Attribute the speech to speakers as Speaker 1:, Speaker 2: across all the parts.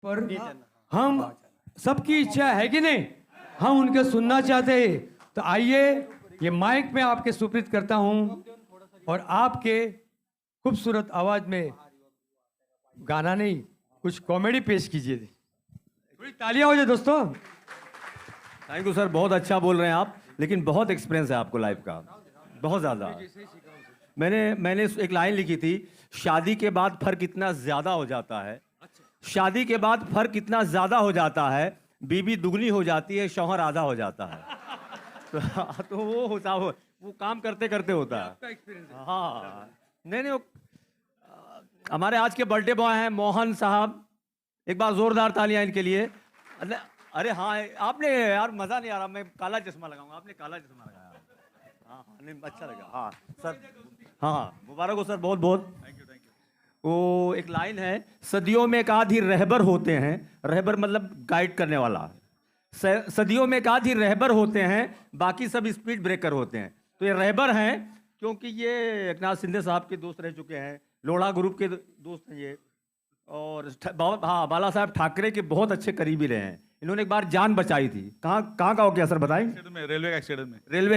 Speaker 1: पर हम सबकी इच्छा है कि नहीं, हम उनके सुनना चाहते हैं। तो आइए ये माइक में आपके सुपुर्द करता हूं और आपके खूबसूरत आवाज में गाना नहीं कुछ कॉमेडी पेश कीजिए। थोड़ी तालियां हो जाए दोस्तों।
Speaker 2: थैंक यू सर, बहुत अच्छा बोल रहे हैं आप, लेकिन बहुत एक्सपीरियंस है आपको लाइफ का, बहुत ज़्यादा। मैंने एक लाइन लिखी थी, शादी के बाद फर्क इतना ज़्यादा हो जाता है, शादी के बाद फर्क इतना ज़्यादा हो जाता है, बीबी दुगनी हो जाती है, शौहर आधा हो जाता है। तो वो होता वो काम करते करते होता है। हाँ, नहीं, हमारे आज के बर्थडे बॉय हैं मोहन साहब, एक बार जोरदार तालियां इनके लिए। अरे हाँ, आपने यार मजा नहीं आ रहा, मैं काला चश्मा लगाऊंगा, आपने काला चश्मा लगाया। हाँ हाँ, नहीं अच्छा लगा। हाँ सर, हाँ मुबारक हो सर, बहुत बहुत थैंक यू। वो एक लाइन है, सदियों में एक आध ही रहबर होते हैं, रहबर मतलब गाइड करने वाला, सदियों में एक आध ही रहबर होते हैं, बाकी सब स्पीड ब्रेकर होते हैं। तो ये रहबर हैं क्योंकि ये एकनाथ शिंदे साहब के दोस्त रह चुके हैं, लोढ़ा ग्रुप के दोस्त हैं ये, और हाँ बाला साहब ठाकरे के बहुत अच्छे करीबी रहे हैं। इन्होंने एक बार जान बचाई थी। कहाँ का हो गया सर बताएं?
Speaker 3: रेलवे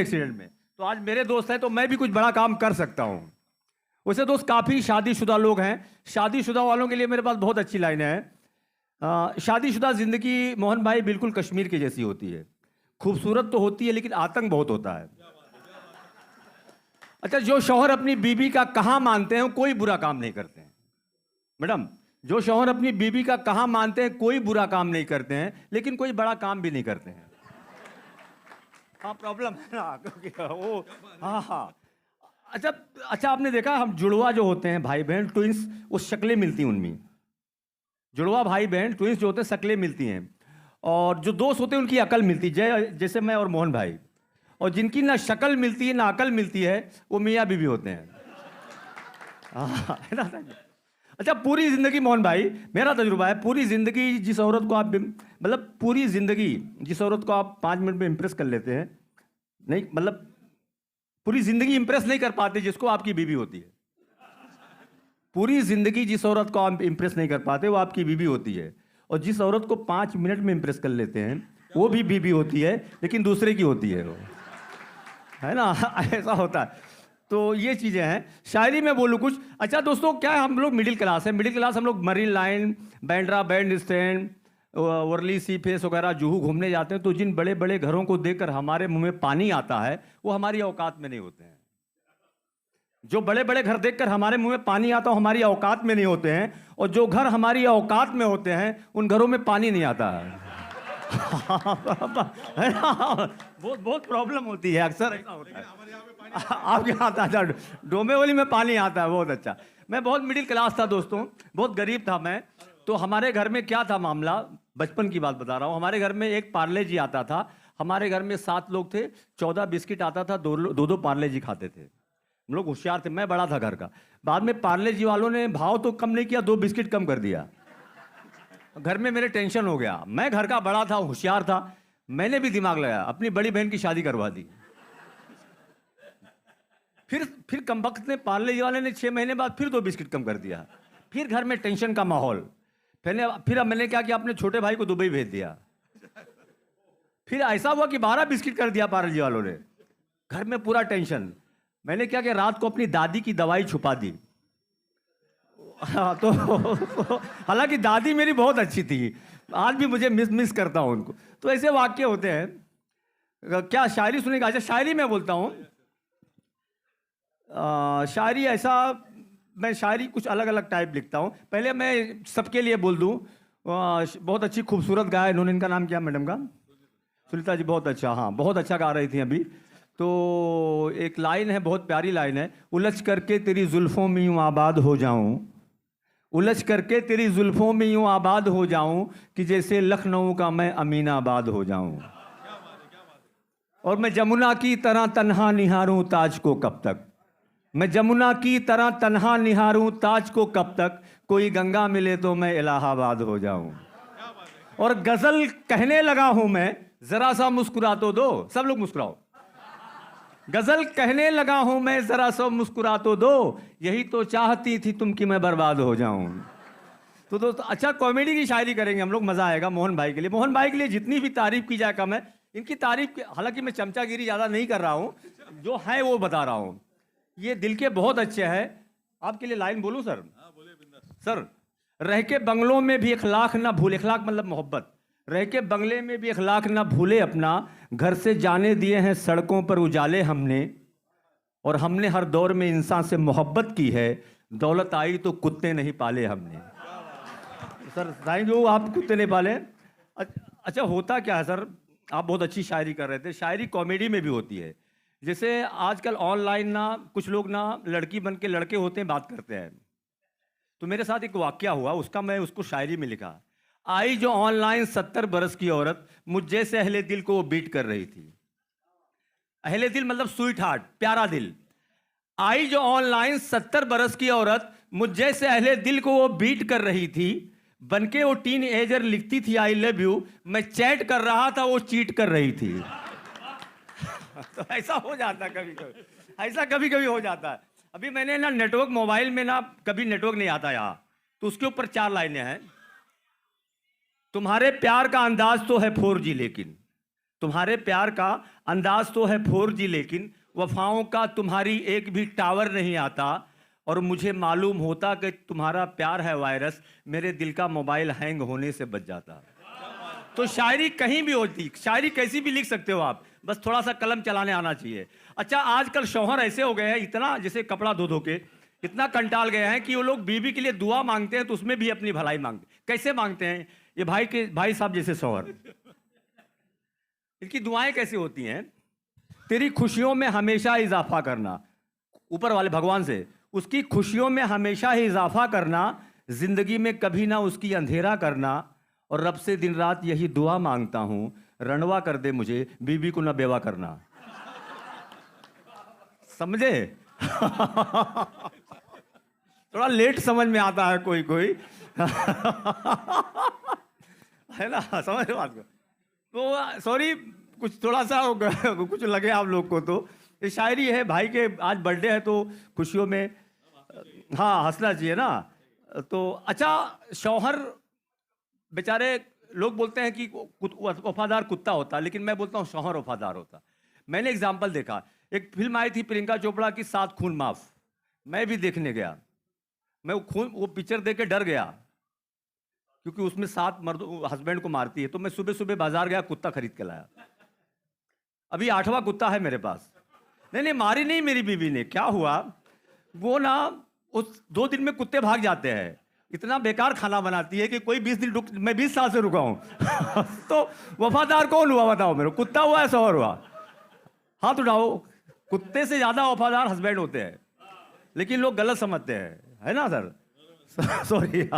Speaker 3: एक्सीडेंट
Speaker 2: में। तो आज मेरे दोस्त हैं तो मैं भी कुछ बड़ा काम कर सकता हूँ। वैसे दोस्त काफ़ी शादीशुदा लोग हैं, शादीशुदा वालों के लिए मेरे पास बहुत अच्छी लाइन है। शादीशुदा ज़िंदगी मोहन भाई बिल्कुल कश्मीर की जैसी होती है, खूबसूरत तो होती है लेकिन आतंक बहुत होता है। अच्छा, जो शौहर अपनी बीबी का कहाँ मानते हैं कोई बुरा काम नहीं करते हैं। मैडम, जो शौहर अपनी बीबी का कहाँ मानते हैं कोई बुरा काम नहीं करते हैं, लेकिन कोई बड़ा काम भी नहीं करते हैं। हाँ प्रॉब्लम है ना, क्योंकि वो हाँ अच्छा आपने देखा, हम जुड़वा जो होते हैं भाई बहन ट्विंस, वो शक्लें मिलती हैं उनमें। जुड़वा भाई बहन ट्विंस जो होते हैं शक्लें मिलती हैं, और जो दोस्त होते हैं उनकी अकल मिलती है, जैसे मैं और मोहन भाई। और जिनकी ना शक्ल मिलती है ना अकल मिलती है, वो मियाँ बीवी होते हैं। हाँ है ना। अच्छा, पूरी ज़िंदगी मोहन भाई, मेरा तजुर्बा है, पूरी ज़िंदगी जिस औरत को आप मतलब पूरी ज़िंदगी जिस औरत को आप 5 मिनट में इम्प्रेस कर लेते हैं, नहीं मतलब पूरी ज़िंदगी इम्प्रेस नहीं कर पाते जिसको आपकी बीवी होती है। पूरी ज़िंदगी जिस औरत को आप इम्प्रेस नहीं कर पाते वो आपकी बीवी होती है, और जिस औरत को 5 मिनट में इम्प्रेस कर लेते हैं वो भी बीवी होती है, लेकिन दूसरे की होती है वो, है ना। ऐसा होता है। तो ये चीज़ें हैं। शायरी में बोलूँ कुछ। अच्छा दोस्तों, क्या है, हम लोग मिडिल क्लास हैं, मिडिल क्लास हम लोग Marine Line, Bandra Bandstand, Worli Sea Face वगैरह जुहू घूमने जाते हैं, तो जिन बड़े बड़े घरों को देखकर हमारे मुंह में पानी आता है वो हमारी औकात में नहीं होते हैं। जो बड़े बड़े घर देखकर हमारे मुंह में पानी आता है हमारी औकात में नहीं होते हैं, और जो घर हमारी औकात में होते हैं उन घरों में पानी नहीं आता है। बहुत बहुत प्रॉब्लम होती है, अक्सर ऐसा होता है। आपके यहाँ आता है, डोंबिवली में पानी आता है, बहुत अच्छा। मैं बहुत मिडिल क्लास था दोस्तों, बहुत गरीब था मैं। तो हमारे घर में क्या था मामला, बचपन की बात बता रहा हूँ। हमारे घर में एक पार्ले जी आता था, हमारे घर में 7 लोग थे, 14 बिस्किट आता था, दो पार्ले जी खाते थे। हम लोग होशियार थे, मैं बड़ा था घर का। बाद में पार्ले जी वालों ने भाव तो कम नहीं किया, 2 बिस्किट कम कर दिया। घर में मेरे टेंशन हो गया, मैं घर का बड़ा था, होशियार था, मैंने भी दिमाग लगाया, अपनी बड़ी बहन की शादी करवा दी। फिर कमबख्त ने, पार्ले जी वाले ने 6 महीने बाद फिर 2 बिस्किट कम कर दिया। फिर घर में टेंशन का माहौल। फिर अब मैंने क्या किया, अपने छोटे भाई को दुबई भेज दिया। फिर ऐसा हुआ कि 12 बिस्किट कर दिया पार्ले जी वालों ने। घर में पूरा टेंशन। मैंने क्या किया, रात को अपनी दादी की दवाई छुपा दी। हाँ, तो हालांकि दादी मेरी बहुत अच्छी थी, आज भी मुझे मिस करता हूँ उनको। तो ऐसे वाक्य होते हैं। क्या शायरी सुनेगा? अच्छा, शायरी में बोलता हूँ। शायरी ऐसा, मैं शायरी कुछ अलग अलग टाइप लिखता हूँ। पहले मैं सबके लिए बोल दूँ, बहुत अच्छी खूबसूरत गाया इन्होंने, इनका नाम क्या मैडम का? सुनीता जी, बहुत अच्छा, हाँ बहुत अच्छा गा रही थी अभी। तो एक लाइन है, बहुत प्यारी लाइन है, उलझ करके तेरी जुल्फों में यूँ आबाद हो जाऊँ, उलझ करके तेरी जुल्फों में यूँ आबाद हो जाऊँ कि जैसे लखनऊ का मैं अमीनाबाद हो जाऊँ, और मैं जमुना की तरह तन्हा निहारूं ताज को कब तक, मैं जमुना की तरह तन्हा निहारूं ताज को कब तक, कोई गंगा मिले तो मैं इलाहाबाद हो जाऊं। और गजल कहने लगा हूं मैं, जरा सा मुस्कुरा तो दो, सब लोग मुस्कुराओ। गजल कहने लगा हूं मैं, जरा सा मुस्कुरा तो दो, यही तो चाहती थी तुम कि मैं बर्बाद हो जाऊं। तो दोस्तों अच्छा कॉमेडी की शायरी करेंगे हम लोग, मजा आएगा मोहन भाई के लिए। मोहन भाई के लिए जितनी भी तारीफ की जाए कम है। इनकी तारीफ हालांकि मैं चमचागिरी ज्यादा नहीं कर रहा हूँ, जो है वो बता रहा हूँ। ये दिल के बहुत अच्छे हैं। आपके लिए लाइन बोलूं सर? सर, रह के बंगलों में भी इखलाक ना भूले, इखलाक मतलब मोहब्बत, रह के बंगले में भी इखलाक ना भूले अपना, घर से जाने दिए हैं सड़कों पर उजाले हमने, और हमने हर दौर में इंसान से मोहब्बत की है, दौलत आई तो कुत्ते नहीं पाले हमने। सर थैंक यू, आप कुत्ते नहीं पाले। अच्छा होता क्या है सर, आप बहुत अच्छी शायरी कर रहे थे। शायरी कॉमेडी में भी होती है। जैसे आजकल ऑनलाइन ना कुछ लोग ना लड़की बन के लड़के होते हैं, बात करते हैं। तो मेरे साथ एक वाकया हुआ, उसका मैं उसको शायरी में लिखा। आई जो ऑनलाइन 70 बरस की औरत, मुझ जैसे अहले दिल को वो बीट कर रही थी। अहले दिल मतलब स्वीट हार्ट, प्यारा दिल। आई जो ऑनलाइन 70 बरस की औरत, मुझ जैसे अहले दिल को वो बीट कर रही थी, बनके वो टीन एजर लिखती थी आई लव यू, मैं चैट कर रहा था वो चीट कर रही थी। तो ऐसा हो जाता है कभी कभी, ऐसा कभी कभी हो जाता है। अभी मैंने ना नेटवर्क मोबाइल में ना कभी नेटवर्क नहीं आता यहाँ, तो उसके ऊपर 4 लाइनें हैं। तुम्हारे प्यार का अंदाज तो है 4G लेकिन, तुम्हारे प्यार का अंदाज तो है 4G लेकिन, वफाओं का तुम्हारी एक भी टावर नहीं आता, और मुझे मालूम होता कि तुम्हारा प्यार है वायरस, मेरे दिल का मोबाइल हैंग होने से बच जाता। तो शायरी कहीं भी होती, शायरी कैसी भी लिख सकते हो आप, बस थोड़ा सा कलम चलाने आना चाहिए। अच्छा आजकल शौहर ऐसे हो गए हैं, इतना जैसे कपड़ा धो धो के इतना कंटाल गए हैं कि वो लोग बीवी के लिए दुआ मांगते हैं तो उसमें भी अपनी भलाई मांगते। कैसे मांगते हैं? ये भाई साहब जैसे शौहर, इनकी दुआएं कैसे होती हैं? तेरी खुशियों में हमेशा इजाफा करना, ऊपर वाले भगवान से, उसकी खुशियों में हमेशा ही इजाफा करना, जिंदगी में कभी ना उसकी अंधेरा करना, और रब से दिन रात यही दुआ मांगता हूं, रणवा कर दे मुझे, बीवी को ना बेवा करना। समझे? थोड़ा लेट समझ में आता है कोई कोई है ना, समझ बात को। तो सॉरी कुछ थोड़ा सा कुछ लगे आप लोग को। तो ये शायरी है, भाई के आज बर्थडे है तो खुशियों में हाँ हंसना चाहिए ना। तो अच्छा शौहर बेचारे लोग बोलते हैं कि वफादार कुत्ता होता, लेकिन मैं बोलता हूँ शौहर वफादार होता। मैंने एग्जाम्पल देखा, एक फिल्म आई थी प्रियंका चोपड़ा की 7 खून माफ, मैं भी देखने गया। मैं वो पिक्चर देख के डर गया, क्योंकि उसमें 7 मर्द हस्बैंड को मारती है। तो मैं सुबह सुबह बाजार गया, कुत्ता खरीद के लाया। अभी 8वां कुत्ता है मेरे पास। नहीं मारी नहीं मेरी बीवी ने, क्या हुआ वो ना उस 2 दिन में कुत्ते भाग जाते हैं। इतना बेकार खाना बनाती है कि कोई 20 दिन मैं 20 साल से रुका हूं तो वफादार कौन हुआ बताओ मेरे? कुत्ता हुआ है शौहर हुआ? हाथ उठाओ। कुत्ते से ज्यादा वफादार हस्बैंड होते हैं, लेकिन लोग गलत समझते हैं, है ना सर? सॉरी।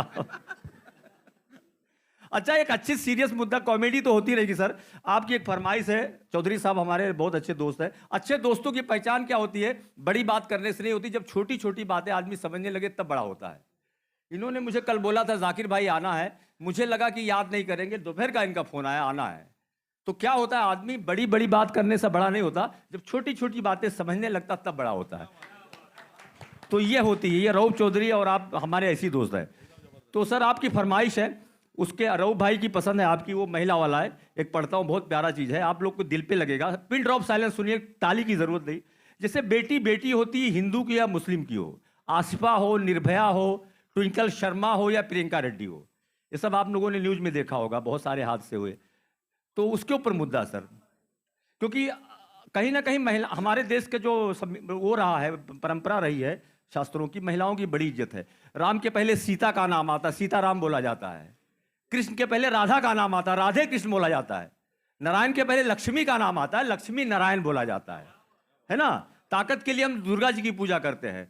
Speaker 2: अच्छा एक अच्छी सीरियस मुद्दा, कॉमेडी तो होती रहेगी सर। आपकी एक फरमाइश है, चौधरी साहब हमारे बहुत अच्छे दोस्त हैं। अच्छे दोस्तों की पहचान क्या होती है? बड़ी बात करने से नहीं होती, जब छोटी छोटी बातें आदमी समझने लगे तब बड़ा होता है। इन्होंने मुझे कल बोला था जाकिर भाई आना है, मुझे लगा कि याद नहीं करेंगे, दोपहर का इनका फोन आया आना है। तो क्या होता है, आदमी बड़ी बड़ी बात करने से बड़ा नहीं होता, जब छोटी छोटी बातें समझने लगता तब बड़ा होता है। तो ये होती है, ये रऊफ चौधरी और आप हमारे ऐसी दोस्त हैं। तो सर आपकी फरमाइश है, उसके रऊफ भाई की पसंद है आपकी, वो महिला वाला है, एक पढ़ता हूँ, बहुत प्यारा चीज़ है, आप लोग को दिल पे लगेगा। पिन ड्रॉप साइलेंस सुनिए, ताली की जरूरत नहीं। जैसे बेटी बेटी होती है, हिंदू की या मुस्लिम की हो, आसिफा हो, निर्भया हो, ट्विंकल शर्मा हो या प्रियंका रेड्डी हो, ये सब आप लोगों ने न्यूज में देखा होगा, बहुत सारे हादसे हुए। तो उसके ऊपर मुद्दा सर, क्योंकि कहीं ना कहीं महिला, हमारे देश के जो वो रहा है, परंपरा रही है शास्त्रों की, महिलाओं की बड़ी इज्जत है। राम के पहले सीता का नाम आता, सीताराम बोला जाता है। कृष्ण के पहले राधा का नाम आता, राधे कृष्ण बोला जाता है। नारायण के पहले लक्ष्मी का नाम आता है, लक्ष्मी नारायण बोला जाता है ना। ताकत के लिए हम दुर्गा जी की पूजा करते हैं,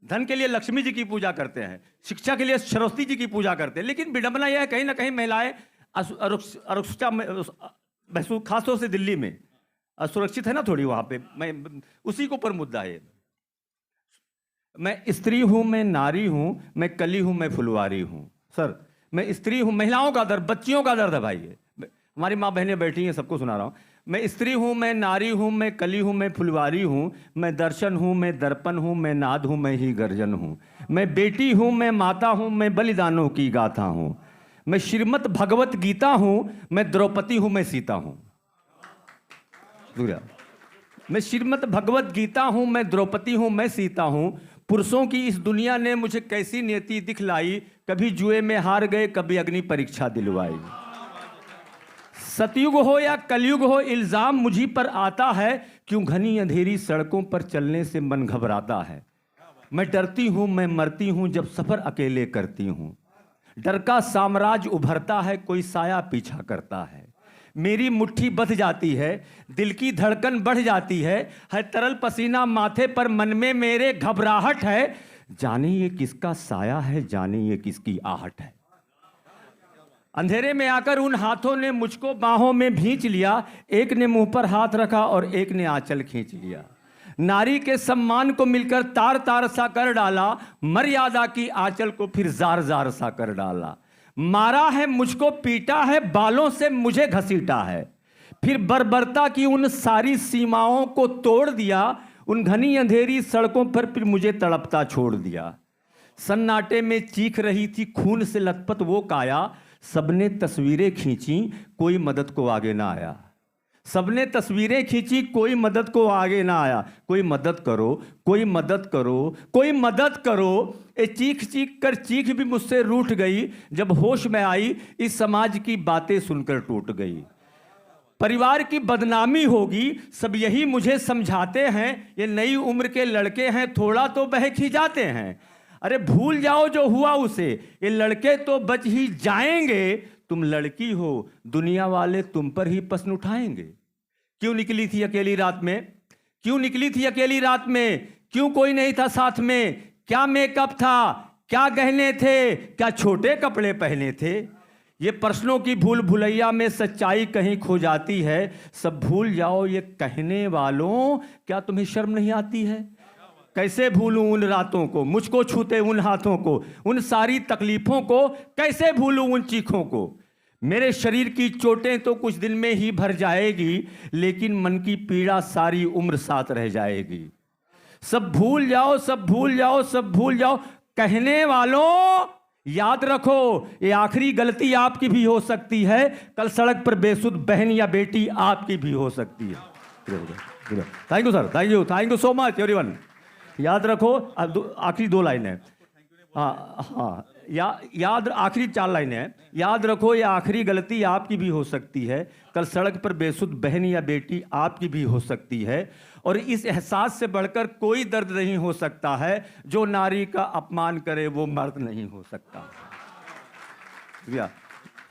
Speaker 2: धन के लिए लक्ष्मी जी की पूजा करते हैं, शिक्षा के लिए सरस्वती जी की पूजा करते हैं। लेकिन विडंबना यह है, कहीं ना कहीं महिलाएं असुरक्षा महसूस, खासतौर से दिल्ली में असुरक्षित है ना थोड़ी, वहां पे मैं उसी के ऊपर मुद्दा है। मैं स्त्री हूं, मैं नारी हूं, मैं कली हूं, मैं फुलवारी हूं। सर मैं स्त्री हूं, महिलाओं का दर्द, बच्चियों का दर्द है भाई। हमारी माँ बहनें बैठी हैं, सबको सुना रहा हूं। मैं स्त्री हूँ, मैं नारी हूँ, मैं कली हूँ, मैं फुलवारी हूँ, मैं दर्शन हूँ, मैं दर्पण हूँ, मैं नाद हूँ, मैं ही गर्जन हूँ, मैं बेटी हूँ, मैं माता हूँ, मैं बलिदानों की गाथा हूँ, मैं श्रीमद् भगवत गीता हूँ, मैं द्रौपदी हूँ, मैं सीता हूँ। मैं श्रीमद् भगवत गीता हूँ, मैं द्रौपदी हूँ, मैं सीता हूँ। पुरुषों की इस दुनिया ने मुझे कैसी नियति दिखलाई, कभी जुए में हार गए, कभी अग्नि परीक्षा दिलवाई। सतयुग हो या कलयुग हो, इल्जाम मुझी पर आता है, क्यों घनी अंधेरी सड़कों पर चलने से मन घबराता है। मैं डरती हूं, मैं मरती हूं, जब सफर अकेले करती हूं। डर का साम्राज्य उभरता है, कोई साया पीछा करता है। मेरी मुट्ठी बंध जाती है, दिल की धड़कन बढ़ जाती है तरल पसीना माथे पर, मन में मेरे घबराहट है। जाने ये किसका साया है, जाने ये किसकी आहट है। अंधेरे में आकर उन हाथों ने मुझको बाहों में भींच लिया, एक ने मुंह पर हाथ रखा और एक ने आंचल खींच लिया। नारी के सम्मान को मिलकर तार तार सा कर डाला, मर्यादा की आंचल को फिर जार जार सा कर डाला। मारा है मुझको, पीटा है, बालों से मुझे घसीटा है, फिर बर्बरता की उन सारी सीमाओं को तोड़ दिया। उन घनी अंधेरी सड़कों पर फिर मुझे तड़पता छोड़ दिया। सन्नाटे में चीख रही थी खून से लथपथ वो काया, सबने तस्वीरें खींची, कोई मदद को आगे ना आया। सबने तस्वीरें खींची, कोई मदद को आगे ना आया। कोई मदद करो, कोई मदद करो, कोई मदद करो। ये चीख चीख कर चीख भी मुझसे रूठ गई, जब होश में आई इस समाज की बातें सुनकर टूट गई। परिवार की बदनामी होगी, सब यही मुझे समझाते हैं, ये नई उम्र के लड़के हैं, थोड़ा तो बहक ही जाते हैं। अरे भूल जाओ जो हुआ उसे, ये लड़के तो बच ही जाएंगे। तुम लड़की हो, दुनिया वाले तुम पर ही प्रश्न उठाएंगे। क्यों निकली थी अकेली रात में, क्यों निकली थी अकेली रात में, क्यों कोई नहीं था साथ में, क्या मेकअप था, क्या गहने थे, क्या छोटे कपड़े पहने थे। ये प्रश्नों की भूल भुलैया में सच्चाई कहीं खो जाती है। सब भूल जाओ ये कहने वालों, क्या तुम्हें शर्म नहीं आती है। कैसे भूलूं उन रातों को, मुझको छूते उन हाथों को, उन सारी तकलीफों को, कैसे भूलूं उन चीखों को। मेरे शरीर की चोटें तो कुछ दिन में ही भर जाएगी, लेकिन मन की पीड़ा सारी उम्र साथ रह जाएगी। सब भूल जाओ, सब भूल जाओ, सब भूल जाओ। कहने वालों याद रखो, ये आखिरी गलती आपकी भी हो सकती है, कल सड़क पर बेसुध बहन या बेटी आपकी भी हो सकती है। Thank you sir, thank you so much everyone. याद रखो, आखिरी 2 लाइन है। हाँ, याद आखिरी 4 लाइनें हैं। याद रखो ये आखिरी गलती आपकी भी हो सकती है, कल सड़क पर बेसुध बहन या बेटी आपकी भी हो सकती है। और इस एहसास से बढ़कर कोई दर्द नहीं हो सकता है, जो नारी का अपमान करे वो मर्द नहीं हो सकता।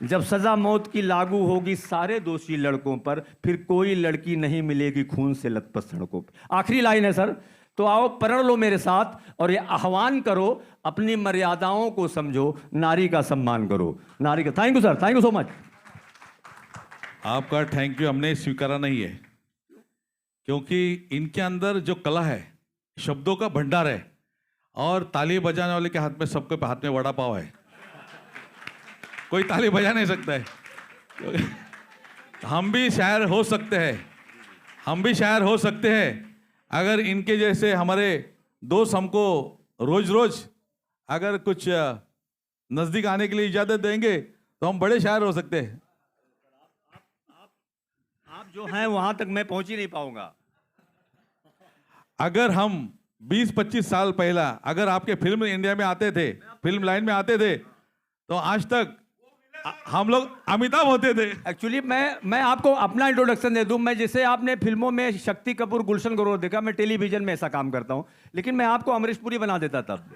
Speaker 2: जब सजा मौत की लागू होगी सारे दोषी लड़कों पर, फिर कोई लड़की नहीं मिलेगी खून से लथपथ सड़कों पर। आखिरी लाइन है सर, तो आओ पढ़ लो मेरे साथ और ये आह्वान करो, अपनी मर्यादाओं को समझो, नारी का सम्मान करो, नारी का। Thank you sir, thank you so much.
Speaker 3: आपका थैंक यू हमने स्वीकारा नहीं है, क्योंकि इनके अंदर जो कला है, शब्दों का भंडार है, और ताली बजाने वाले के हाथ में, सबके हाथ में वड़ा पाव है। कोई ताली बजा नहीं सकता है। हम भी शायर हो सकते हैं, हम भी शायर हो सकते हैं, अगर इनके जैसे हमारे दोस्त हमको रोज रोज अगर कुछ नजदीक आने के लिए इजाजत देंगे तो हम बड़े शायर हो सकते हैं।
Speaker 2: आप जो हैं वहां तक मैं पहुंच ही नहीं पाऊंगा।
Speaker 3: अगर हम 20-25 साल पहला अगर आपके फिल्म इंडिया में आते थे, फिल्म लाइन में आते थे, तो आज तक हम लोग अमिताभ होते थे।
Speaker 2: एक्चुअली मैं आपको अपना इंट्रोडक्शन दे दूं। मैं जैसे आपने फिल्मों में शक्ति कपूर, गुलशन ग्रोवर देखा, मैं टेलीविजन में ऐसा काम करता हूं, लेकिन मैं आपको अमरीश पुरी बना देता तब।